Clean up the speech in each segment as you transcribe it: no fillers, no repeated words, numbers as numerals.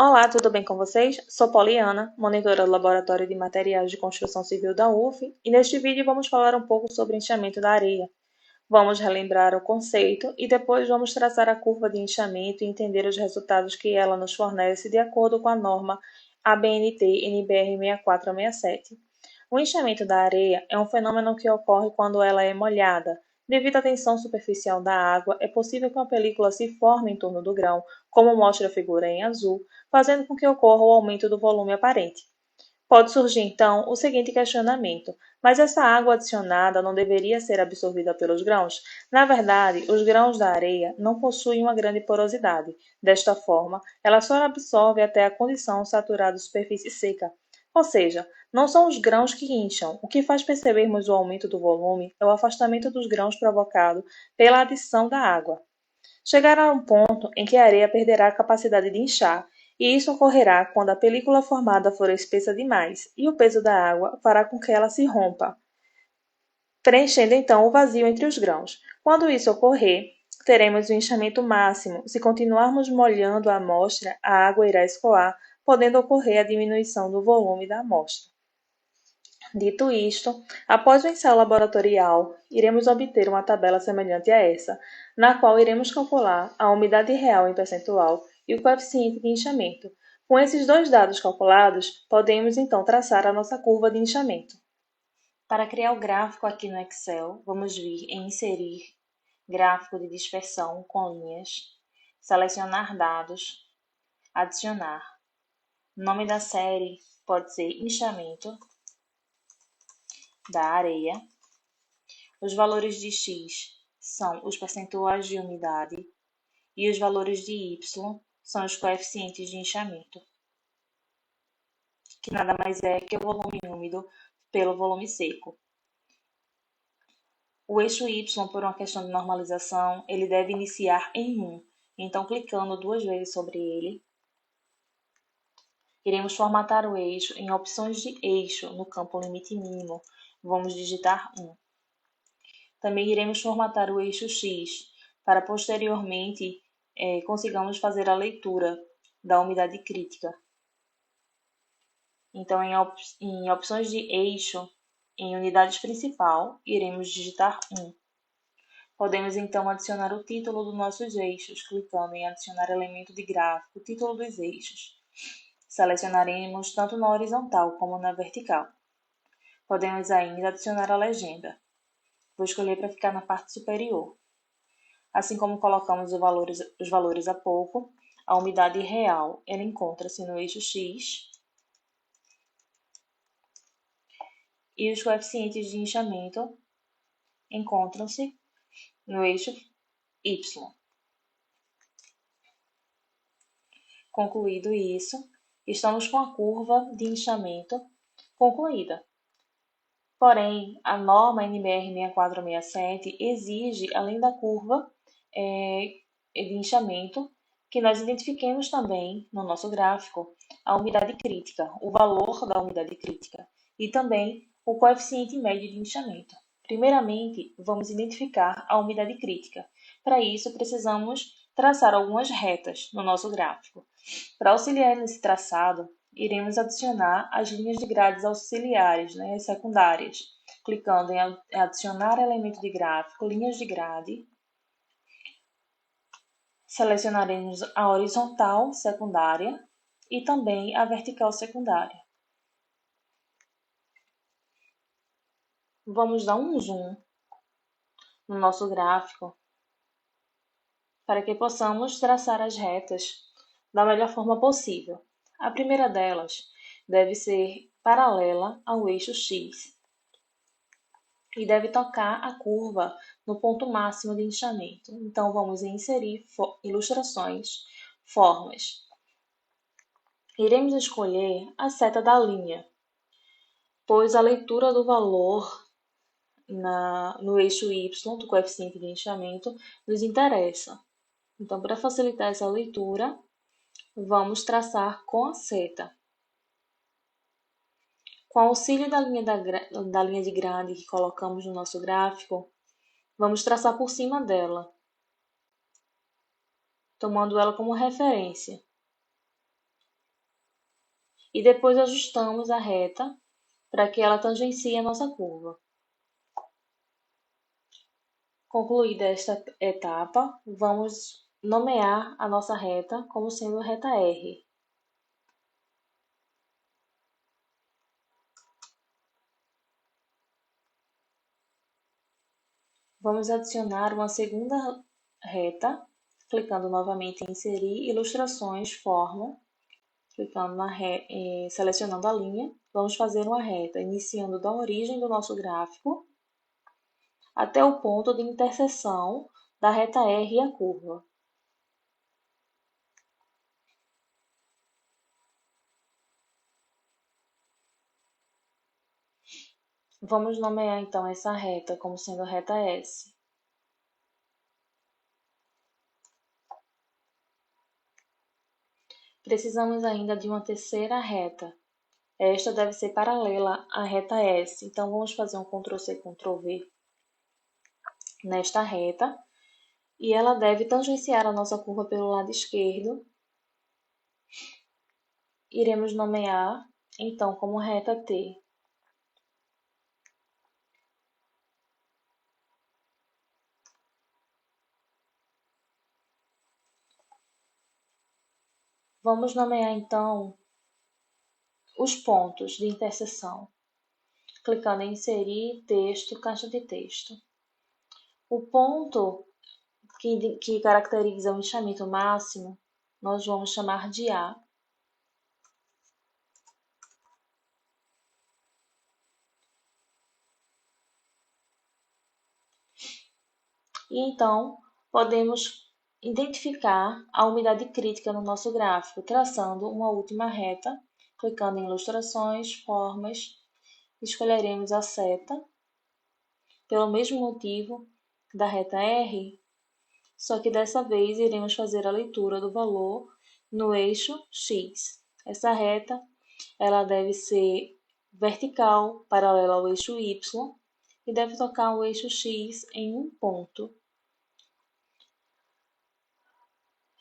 Olá, tudo bem com vocês? Sou Poliana, monitora do Laboratório de Materiais de Construção Civil da UF, e neste vídeo vamos falar um pouco sobre inchamento da areia. Vamos relembrar o conceito e depois vamos traçar a curva de inchamento e entender os resultados que ela nos fornece de acordo com a norma ABNT NBR 6467. O inchamento da areia é um fenômeno que ocorre quando ela é molhada. Devido à tensão superficial da água, é possível que uma película se forme em torno do grão, como mostra a figura em azul, fazendo com que ocorra o aumento do volume aparente. Pode surgir então o seguinte questionamento: mas essa água adicionada não deveria ser absorvida pelos grãos? Na verdade, os grãos da areia não possuem uma grande porosidade. Desta forma, ela só absorve até a condição saturada de superfície seca. Ou seja, não são os grãos que incham. O que faz percebermos o aumento do volume é o afastamento dos grãos provocado pela adição da água. Chegará um ponto em que a areia perderá a capacidade de inchar, e isso ocorrerá quando a película formada for espessa demais, e o peso da água fará com que ela se rompa, preenchendo então o vazio entre os grãos. Quando isso ocorrer, teremos o inchamento máximo. Se continuarmos molhando a amostra, a água irá escoar, podendo ocorrer a diminuição do volume da amostra. Dito isto, após o ensaio laboratorial, iremos obter uma tabela semelhante a essa, na qual iremos calcular a umidade real em percentual e o coeficiente de inchamento. Com esses dois dados calculados, podemos então traçar a nossa curva de inchamento. Para criar o gráfico aqui no Excel, vamos vir em Inserir, Gráfico de dispersão com linhas, selecionar dados, adicionar. O nome da série pode ser inchamento da areia. Os valores de x são os percentuais de umidade e os valores de y são os coeficientes de inchamento, que nada mais é que o volume úmido pelo volume seco. O eixo y, por uma questão de normalização, ele deve iniciar em 1. Então, clicando duas vezes sobre ele, iremos formatar o eixo em opções de eixo no campo limite mínimo. Vamos digitar 1. Também iremos formatar o eixo X, para posteriormente consigamos fazer a leitura da umidade crítica. Então, em opções de eixo, em unidades principal, iremos digitar 1. Podemos então adicionar o título dos nossos eixos, clicando em adicionar elemento de gráfico, título dos eixos. Selecionaremos tanto na horizontal como na vertical. Podemos ainda adicionar a legenda. Vou escolher para ficar na parte superior. Assim como colocamos os valores há pouco, a umidade real ela encontra-se no eixo X e os coeficientes de inchamento encontram-se no eixo Y. Concluído isso, estamos com a curva de inchamento concluída. Porém, a norma NBR 6467 exige, além da curva de inchamento, que nós identifiquemos também no nosso gráfico a umidade crítica, o valor da umidade crítica e também o coeficiente médio de inchamento. Primeiramente, vamos identificar a umidade crítica. Para isso, precisamos traçar algumas retas no nosso gráfico. Para auxiliar nesse traçado, iremos adicionar as linhas de grades auxiliares, as secundárias, clicando em adicionar elemento de gráfico, linhas de grade. Selecionaremos a horizontal secundária e também a vertical secundária. Vamos dar um zoom no nosso gráfico para que possamos traçar as retas da melhor forma possível. A primeira delas deve ser paralela ao eixo X e deve tocar a curva no ponto máximo de inchamento. Então, vamos inserir ilustrações, formas. Iremos escolher a seta da linha, pois a leitura do valor no eixo Y, do coeficiente de inchamento, nos interessa. Então, para facilitar essa leitura, vamos traçar com a seta. Com auxílio da linha de grade que colocamos no nosso gráfico, vamos traçar por cima dela, tomando ela como referência. e depois ajustamos a reta para que ela tangencie a nossa curva. Concluída esta etapa, vamos nomear a nossa reta como sendo reta R. Vamos adicionar uma segunda reta, clicando novamente em Inserir, Ilustrações, Forma, clicando selecionando a linha. Vamos fazer uma reta, iniciando da origem do nosso gráfico até o ponto de interseção da reta R e a curva. Vamos nomear então essa reta como sendo a reta S. Precisamos ainda de uma terceira reta. Esta deve ser paralela à reta S. Então, vamos fazer um Ctrl+C, Ctrl+V nesta reta. E ela deve tangenciar a nossa curva pelo lado esquerdo. Iremos nomear, então, como reta T. Vamos nomear, então, os pontos de interseção, clicando em Inserir, Texto, Caixa de Texto. O ponto que caracteriza o inchamento máximo, nós vamos chamar de A. E então, podemos identificar a umidade crítica no nosso gráfico, traçando uma última reta, clicando em Ilustrações, Formas, escolheremos a seta, pelo mesmo motivo da reta R, só que dessa vez iremos fazer a leitura do valor no eixo X. Essa reta ela deve ser vertical, paralela ao eixo Y, e deve tocar o eixo X em um ponto.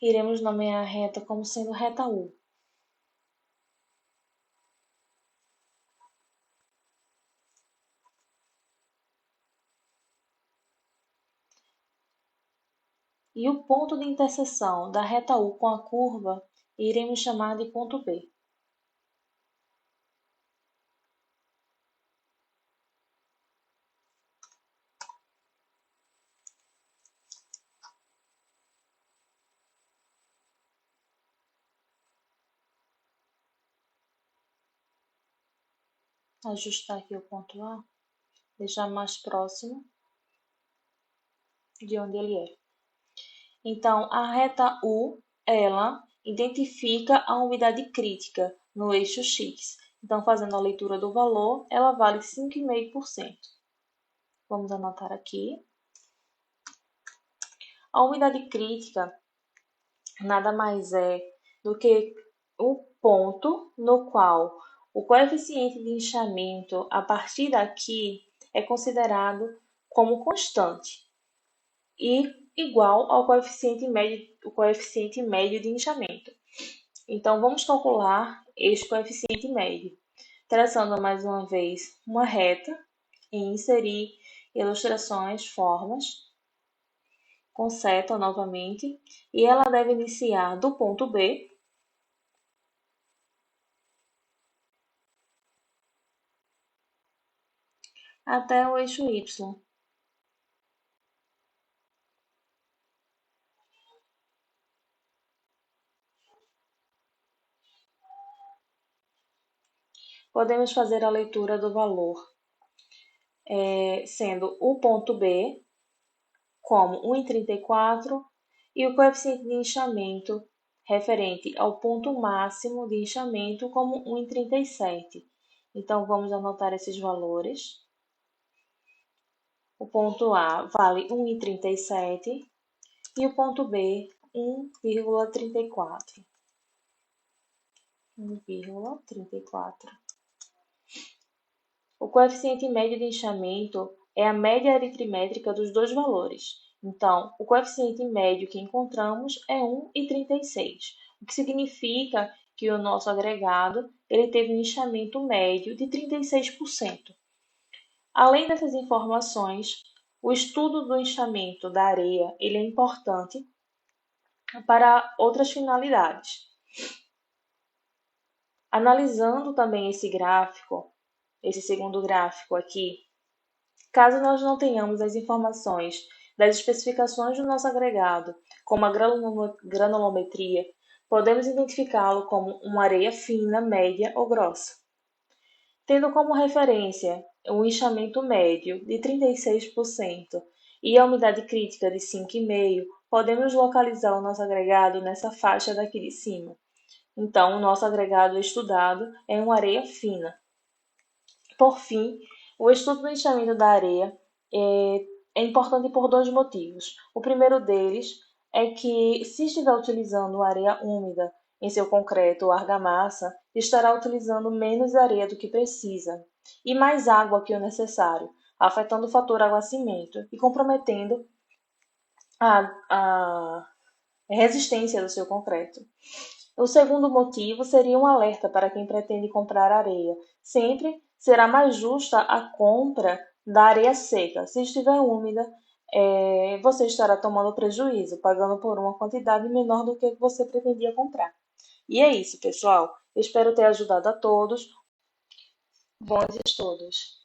Iremos nomear a reta como sendo reta U. E o ponto de interseção da reta U com a curva iremos chamar de ponto B. Ajustar aqui o ponto A, deixar mais próximo de onde ele é. Então, a reta U, ela identifica a umidade crítica no eixo X. Então, fazendo a leitura do valor, ela vale 5,5%. Vamos anotar aqui. A umidade crítica nada mais é do que o ponto no qual o coeficiente de inchamento, a partir daqui, é considerado como constante e igual ao coeficiente médio de inchamento. Então, vamos calcular este coeficiente médio, traçando mais uma vez uma reta e inserir ilustrações, formas, com seta novamente, e ela deve iniciar do ponto B até o eixo Y. Podemos fazer a leitura do valor, sendo o ponto B como 1,34 e o coeficiente de inchamento referente ao ponto máximo de inchamento como 1,37. Então, vamos anotar esses valores. O ponto A vale 1,37 e o ponto B 1,34. 1,34. O coeficiente médio de inchamento é a média aritmétrica dos dois valores. Então, o coeficiente médio que encontramos é 1,36, o que significa que o nosso agregado ele teve um inchamento médio de 36%. Além dessas informações, o estudo do inchamento da areia ele é importante para outras finalidades. Analisando também esse gráfico, esse segundo gráfico aqui, caso nós não tenhamos as informações das especificações do nosso agregado, como a granulometria, podemos identificá-lo como uma areia fina, média ou grossa. Tendo como referência o inchamento médio de 36% e a umidade crítica de 5,5%, podemos localizar o nosso agregado nessa faixa daqui de cima. Então, o nosso agregado estudado é uma areia fina. Por fim, o estudo do inchamento da areia é importante por dois motivos. O primeiro deles é que, se estiver utilizando areia úmida em seu concreto ou argamassa, estará utilizando menos areia do que precisa e mais água que o necessário, afetando o fator aguacimento e comprometendo a resistência do seu concreto. O segundo motivo seria um alerta para quem pretende comprar areia. Sempre será mais justa a compra da areia seca. Se estiver úmida, você estará tomando prejuízo, pagando por uma quantidade menor do que você pretendia comprar. E é isso, pessoal. Espero ter ajudado a todos. Bons estudos!